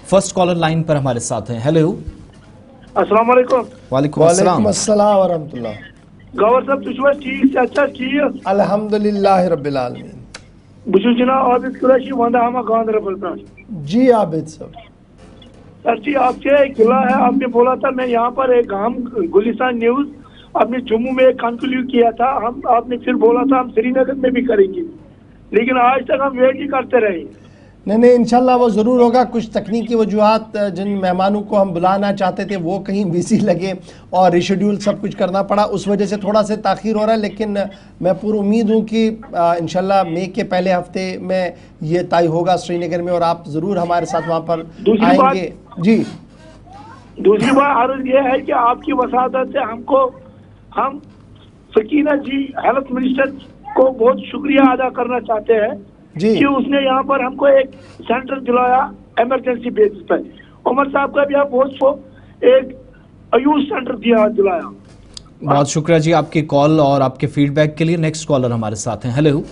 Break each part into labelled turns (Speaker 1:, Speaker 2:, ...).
Speaker 1: First caller line पर हमारे साथ हैं। हेलो,
Speaker 2: अस्सलाम वालेकुम।
Speaker 1: वालेकुम
Speaker 3: वालेकुम अस्सलाम व रहमतुल्लाह।
Speaker 2: गवर साहब तुझे ठीक से अच्छा ठीक
Speaker 3: अल्हम्दुलिल्लाह रब्बिल आलमीन।
Speaker 2: बुझु जनाब आबिद कुरैशी वंदा हम गांधरबल पर।
Speaker 3: जी आबिद साहब।
Speaker 2: सर जी आपसे एक गिला है, आपने बोला था मैं यहाँ पर एक हम गुलिस्तान न्यूज आपने जम्मू में एक कंक्लूड किया था, हम आपने फिर बोला था हम श्रीनगर में भी करेंगे, लेकिन आज तक हम वेट ही करते रहे।
Speaker 3: नहीं इंशाल्लाह वो ज़रूर होगा। कुछ तकनीकी वजूहात, जिन मेहमानों को हम बुलाना चाहते थे वो कहीं बिजी लगे और रिशेड्यूल सब कुछ करना पड़ा, उस वजह से थोड़ा सा ताख़ीर हो रहा है। लेकिन मैं पूरी उम्मीद हूँ कि इंशाल्लाह मई के पहले हफ्ते में ये तय होगा श्रीनगर में, और आप ज़रूर हमारे साथ वहाँ पर आएंगे। जी
Speaker 2: दूसरी बात अर्ज ये है कि आपकी वसादत से हम सकीना जी हेल्थ मिनिस्टर को बहुत शुक्रिया अदा करना चाहते हैं
Speaker 3: जी
Speaker 2: कि उसने यहाँ पर हमको एक सेंटर दिलाया इमरजेंसी बेसिस पर। उमर साहब का भी आप बहुत एक आयुष सेंटर दिलाया।
Speaker 1: बहुत शुक्रिया जी आपकी कॉल और आपके फीडबैक के लिए। नेक्स्ट कॉलर हमारे साथ हैं। हेलो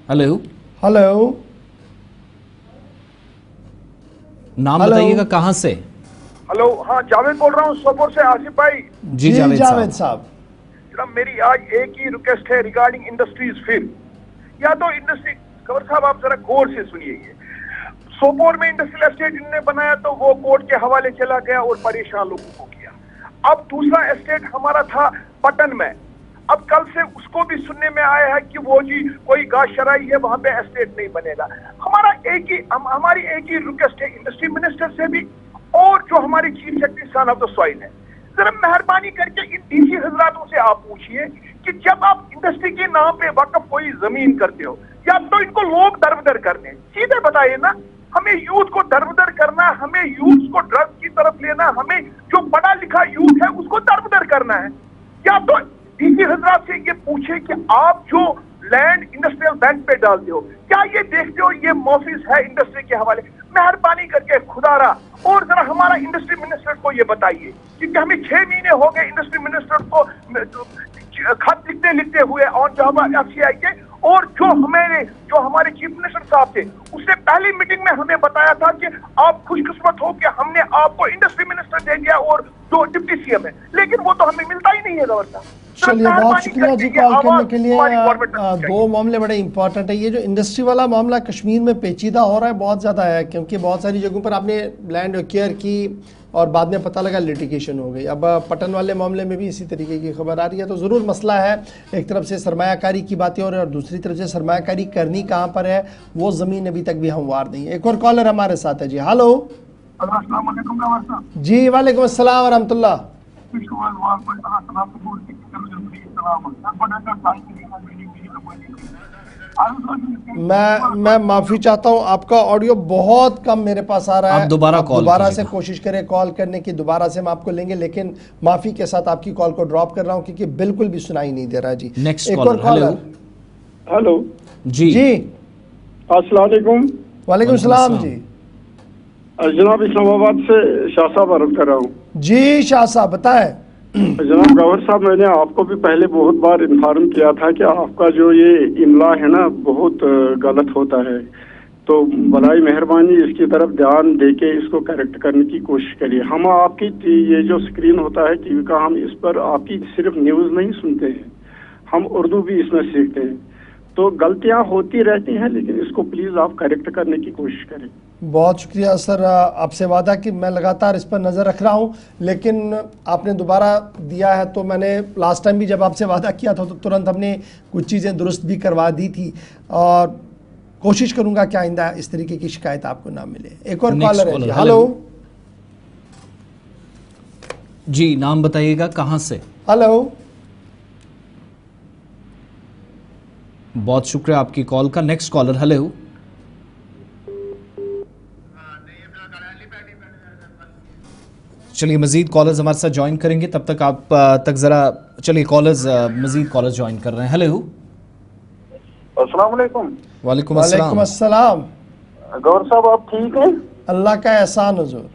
Speaker 1: हेलो
Speaker 3: हेलो,
Speaker 1: नाम बताइएगा कहां से?
Speaker 4: हेलो, हाँ जावेद बोल रहा हूँ सोपोर से। आसिफ भाई
Speaker 1: जी
Speaker 3: जावेद साहब।
Speaker 4: मेरी आज एक ही रिक्वेस्ट है रिगार्डिंग इंडस्ट्रीज फिल्म, या तो इंडस्ट्री कवर साहब आप जरा गौर से सुनिए। ये सोपोर में इंडस्ट्रियल एस्टेट इन्होंने बनाया तो वो कोर्ट के हवाले चला गया और परेशान लोगों को किया। अब दूसरा एस्टेट हमारा था पटन में, अब कल से उसको भी सुनने में आया है कि वो जी कोई गाशराई है वहां पे एस्टेट नहीं बनेगा। हमारी एक ही रिक्वेस्ट है इंडस्ट्री मिनिस्टर से भी और जो हमारे chief secretary son of the soil है, जरा मेहरबानी करके इन डीसी हजरातों से आप पूछिए कि जब आप इंडस्ट्री के नाम पे वक्फ कोई जमीन करते हो, या तो इनको लोग दरबदर करने, सीधे बताइए ना। हमें यूथ को दरबदर करना, हमें यूथ को ड्रग्स की तरफ लेना, हमें जो पढ़ा लिखा यूथ है उसको दरबदर करना है। या तो डीसी हजरात से ये पूछे कि आप जो लैंड इंडस्ट्रियल बैंक पे डालते हो, क्या ये देखते हो ये ऑफिस है इंडस्ट्री के हवाले? मेहरबानी करके खुदारा और जरा हमारा इंडस्ट्री मिनिस्टर को ये बताइए, क्योंकि हमें 6 महीने हो गए इंडस्ट्री मिनिस्टर को खत लिखते हुए ऑन जॉब एफसीआई के, और जो हमारे चीफ मिनिस्टर साहब थे उसने पहली मीटिंग में हमें बताया था कि आप खुशकिस्मत हो कि हमने आपको इंडस्ट्री मिनिस्टर दे दिया और जो डिप्टी सीएम है, लेकिन वो तो हमें मिलता ही नहीं है गवर्नर साहब।
Speaker 3: चलिए बहुत शुक्रिया जी कॉल करने के लिए। दो मामले बड़े इंपॉर्टेंट है। ये जो इंडस्ट्री वाला मामला कश्मीर में पेचीदा हो रहा है बहुत ज़्यादा है, क्योंकि बहुत सारी जगहों पर आपने लैंड एक्वायर की और बाद में पता लगा लिटिगेशन हो गई। अब पटन वाले मामले में भी इसी तरीके की खबर आ रही है। तो ज़रूर मसला है, एक तरफ से सरमायाकारी की बातें हो रही है और दूसरी तरफ से सरमायाकारी करनी कहाँ पर है वो ज़मीन अभी तक भी हमवार नहीं है। एक और कॉलर हमारे साथ है जी। हेलो जी, वालेकुम अस्सलाम व रहमतुल्लाह। मैं माफ़ी चाहता हूँ, आपका ऑडियो बहुत कम मेरे पास आ रहा है।
Speaker 1: आप दोबारा
Speaker 3: से कोशिश करें कॉल करने की, दोबारा से हम आपको लेंगे, लेकिन माफ़ी के साथ आपकी कॉल को ड्रॉप कर रहा हूँ क्योंकि बिल्कुल भी सुनाई नहीं दे रहा जी।
Speaker 1: नेक्स्ट
Speaker 3: एक और कॉलर।
Speaker 2: हेलो
Speaker 1: जी
Speaker 2: अस्सलाम वालेकुम।
Speaker 3: वालेकुम सलाम जी।
Speaker 2: जनाब इस्लामाबाद से शाह साहब अर्ज कर रहा हूँ।
Speaker 3: जी शाह साहब बताएं।
Speaker 2: जनाब गवर साहब, मैंने आपको भी पहले बहुत बार इन्फॉर्म किया था कि आपका जो ये इमला है ना बहुत गलत होता है, तो बराए मेहरबानी इसकी तरफ ध्यान देके इसको करेक्ट करने की कोशिश करिए। हम आपकी ये जो स्क्रीन होता है टीवी का, हम इस पर आपकी सिर्फ न्यूज़ नहीं सुनते हैं, हम उर्दू भी इसमें सीखते हैं, तो गलतियां होती रहती हैं, लेकिन इसको प्लीज़ आप करेक्ट करने की कोशिश करें।
Speaker 3: बहुत शुक्रिया सर, आपसे वादा कि मैं लगातार इस पर नज़र रख रहा हूँ, लेकिन आपने दोबारा दिया है तो मैंने लास्ट टाइम भी जब आपसे वादा किया था तो तुरंत हमने कुछ चीज़ें दुरुस्त भी करवा दी थी, और कोशिश करूँगा कि आइंदा इस तरीके की शिकायत आपको ना मिले। एक और कॉलर है जी। हेलो
Speaker 1: जी, नाम बताइएगा कहाँ से?
Speaker 3: हेलो।
Speaker 1: बहुत शुक्रिया आपकी कॉल का। Next collar. हेलो चलिए, मजीद कॉलर्स हमारे साथ ज्वाइन करेंगे, तब तक आप तक जरा चलिए कॉलर्स मजीद कॉलर्स ज्वाइन कर रहे हैं। हेलो
Speaker 4: अस्सलाम वालेकुम।
Speaker 1: वालेकुम
Speaker 3: अस्सलाम।
Speaker 4: गौर साहब आप ठीक हैं?
Speaker 3: अल्लाह का एहसान हुजूर।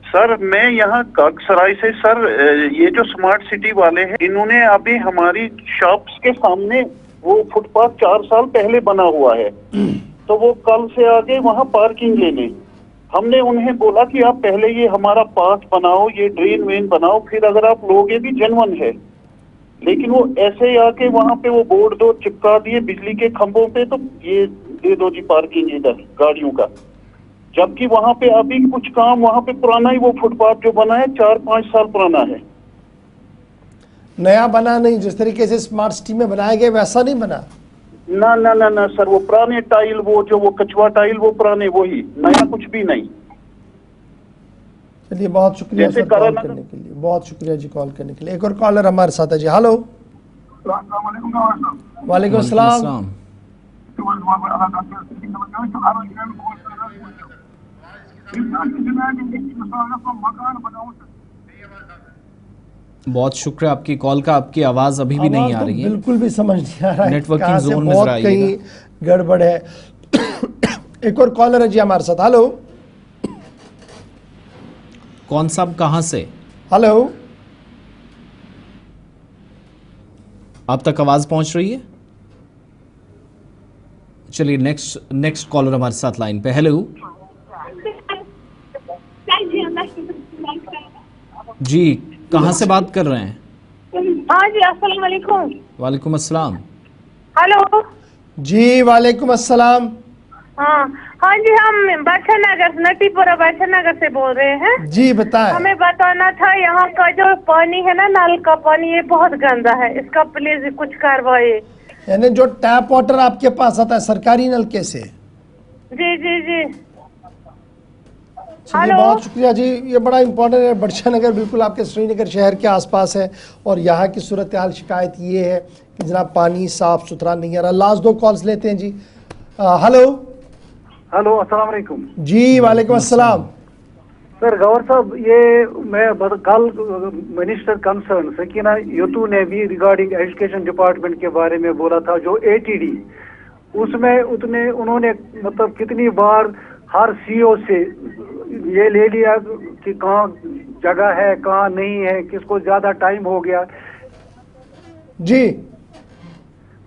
Speaker 4: सर मैं यहाँ काकसराय से, सर ये जो स्मार्ट सिटी वाले हैं इन्होंने अभी हमारी शॉप्स के सामने वो फुटपाथ 4 साल पहले बना हुआ है,
Speaker 5: تو وہ کل سے آگے وہاں پارکنگ لینے. ہم نے انہیں بولا کہ آپ پہلے یہ ہمارا پاتھ بناؤ, یہ ڈرین وین بناؤ, پھر اگر آپ لوگے بھی جنون ہے. لیکن وہ ایسے ہی آ کے وہاں پہ وہ بورڈ دو چپکا دیے بجلی کے کھمبوں پہ, تو یہ دے دو جی پارکنگ ادھر گاڑیوں کا. جبکہ وہاں پہ ابھی کچھ کام وہاں پہ پرانا ہی وہ فٹ پاتھ جو بنا ہے 4-5 سال پرانا ہے.
Speaker 3: نیا بنا نہیں, جس طریقے سے اسمارٹ سٹی میں بنایا گیا ویسا نہیں بنا.
Speaker 5: نہ سر, وہ پرانے ٹائل, وہ جو وہ کچوا ٹائل وہ پرانے, وہی, نیا کچھ بھی نہیں.
Speaker 3: چلیے بہت شکریہ سر کال کرنے کے لیے, بہت شکریہ جی کال کرنے کے لیے. ایک اور کالر ہمارے ساتھ ہے جی. ہلو,
Speaker 4: السلام علیکم.
Speaker 3: وعلیکم السلام.
Speaker 1: بہت شکریہ آپ کی کال کا. آپ کی آواز ابھی بھی نہیں آ رہی ہے,
Speaker 3: بالکل بھی سمجھ نہیں آ رہا ہے,
Speaker 1: نیٹ ورکنگ
Speaker 3: کہاں سے
Speaker 1: زون میں
Speaker 3: بہت
Speaker 1: ذرا آئیے
Speaker 3: کہیں گڑبڑ ہے. ایک اور کالر ہے جی ہمارے ساتھ. ہلو,
Speaker 1: کون صاحب کہاں سے؟
Speaker 3: ہلو,
Speaker 1: آپ تک آواز پہنچ رہی ہے؟ چلیے نیکسٹ کالر ہمارے ساتھ لائن پہ. ہیلو جی, کہاں سے بات کر رہے ہیں؟
Speaker 6: ہاں جی, السلام علیکم.
Speaker 1: وعلیکم السلام.
Speaker 6: ہلو
Speaker 3: جی وعلیکم السلام.
Speaker 6: ہاں جی, ہم بادشاہ نگر, نٹی پورہ بادشاہ نگر سے بول رہے ہیں.
Speaker 3: جی بتائیں.
Speaker 6: ہمیں بتانا تھا یہاں کا جو پانی ہے نا, نل کا پانی, یہ بہت گندا ہے, اس کا پلیز کچھ کروائے.
Speaker 3: یعنی جو ٹیپ واٹر آپ کے پاس آتا ہے سرکاری نلکے سے؟
Speaker 6: جی جی جی.
Speaker 3: چلیے بہت شکریہ جی, یہ بڑا امپورٹنٹ ہے. بادشاہ نگر بالکل آپ کے سری نگر شہر کے آس پاس ہے, اور یہاں کی صورتحال شکایت یہ ہے کہ جناب پانی صاف ستھرا نہیں آ رہا. لاسٹ 2 کالز لیتے ہیں جی. ہلو.
Speaker 5: ہلو, السلام علیکم.
Speaker 3: جی وعلیکم السلام.
Speaker 5: سر گور صاحب, یہ میں کل منسٹر کنسرن سکینہ یتو نے بھی ریگارڈنگ ایجوکیشن ڈپارٹمنٹ کے بارے میں بولا تھا, جو ATD, اس میں انہوں نے مطلب کتنی بار ہر CO سے یہ لے لیا کہ کہاں جگہ ہے کہاں نہیں ہے, کس کو زیادہ ٹائم ہو گیا
Speaker 3: جی.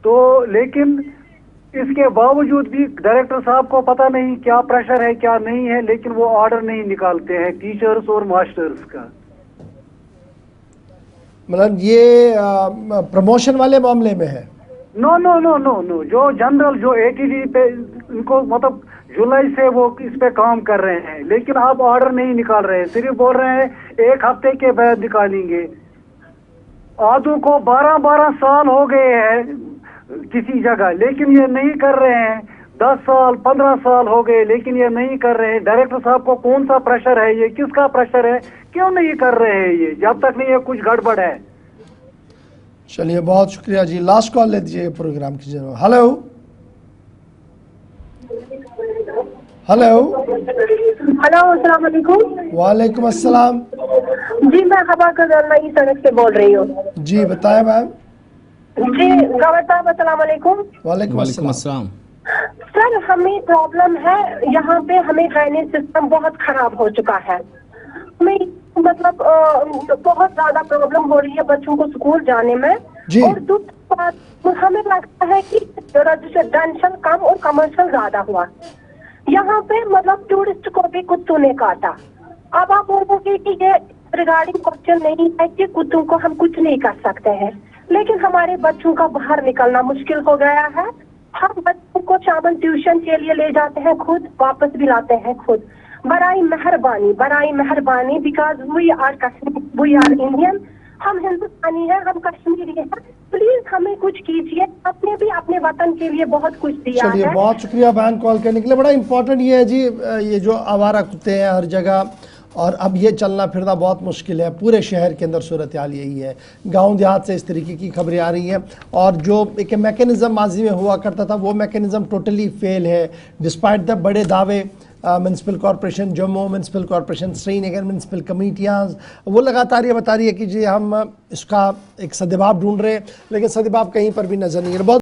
Speaker 5: تو لیکن اس کے باوجود بھی ڈائریکٹر صاحب کو پتہ نہیں کیا پریشر ہے کیا نہیں ہے, لیکن وہ آرڈر نہیں نکالتے ہیں ٹیچرز اور ماسٹرز کا.
Speaker 3: مطلب یہ پروموشن والے معاملے میں ہے؟
Speaker 5: نو, جو جنرل جو ATD پہ ان کو مطلب جولائی سے وہ اس پہ کام کر رہے ہیں, لیکن آپ آرڈر نہیں نکال رہے, صرف بول رہے ہیں 1 ہفتے کے بعد نکالیں گے. آدھوں کو 12 سال ہو گئے ہیں کسی جگہ, لیکن یہ نہیں کر رہے ہیں. 10 سال 15 سال ہو گئے, لیکن یہ نہیں کر رہے ہیں. ڈائریکٹر صاحب کو کون سا پریشر ہے, یہ کس کا پریشر ہے, کیوں نہیں کر رہے ہیں یہ, جب تک نہیں یہ کچھ گڑبڑ ہے.
Speaker 3: چلیے بہت شکریہ جی. لاسٹ کال لے دیجیے پروگرام کی جناب. ہلو. ہلو.
Speaker 6: ہلو, السلام علیکم.
Speaker 3: وعلیکم السلام.
Speaker 6: جی میں خبر کا نئی سڑک سے بول رہی ہوں.
Speaker 3: جی بتائیں میم.
Speaker 6: جی گور صاحب السلام علیکم.
Speaker 3: وعلیکم
Speaker 1: وعلیکم
Speaker 3: السلام.
Speaker 1: السلام.
Speaker 6: سر ہمیں پرابلم ہے یہاں پہ, ہمیں ڈرینیج سسٹم بہت خراب ہو چکا ہے. ہمیں مطلب بہت زیادہ پرابلم ہو رہی ہے بچوں کو اسکول جانے میں.
Speaker 3: جی.
Speaker 6: اور دوسری بات, ہمیں لگتا ہے کہ ریزیڈینشل کم اور کمرشل زیادہ ہوا یہاں پہ, مطلب ٹورسٹ کو بھی کتوں نے کاٹا. اب آپ بولو گے کہ یہ ریگارڈنگ کوشچن نہیں ہے کہ کتوں کو ہم کچھ نہیں کر سکتے ہیں, لیکن ہمارے بچوں کا باہر نکلنا مشکل ہو گیا ہے. ہم بچوں کو شام ٹیوشن کے لیے لے جاتے ہیں خود, واپس بھی لاتے ہیں خود. برائے مہربانی بیکاز وی آر انڈین, ہم ہندوستانی ہیں, ہم کشمیری ہیں, پلیز ہمیں کچھ کیجیے. آپ نے بھی اپنے وطن کے لیے بہت کچھ دیا ہے.
Speaker 3: چلیے بہت شکریہ بہن کال کرنے کے لیے. بڑا امپورٹنٹ یہ ہے جی, یہ جو آوارہ کتے ہیں ہر جگہ, اور اب یہ چلنا پھرنا بہت مشکل ہے. پورے شہر کے اندر صورتحال یہی ہے. گاؤں دیہات سے اس طریقے کی خبریں آ رہی ہیں, اور جو ایک میکینزم ماضی میں ہوا کرتا تھا وہ میکینزم ٹوٹلی فیل ہے. ڈسپائٹ دا بڑے دعوے municipal corporation Jammu, municipal corporation Srinagar, municipal کمیٹیاں وہ لگاتار یہ بتا رہی ہے کہ جی ہم اس کا ایک سدباب ڈھونڈ رہے ہیں, لیکن سدباب کہیں پر بھی نظر نہیں ہے. بہت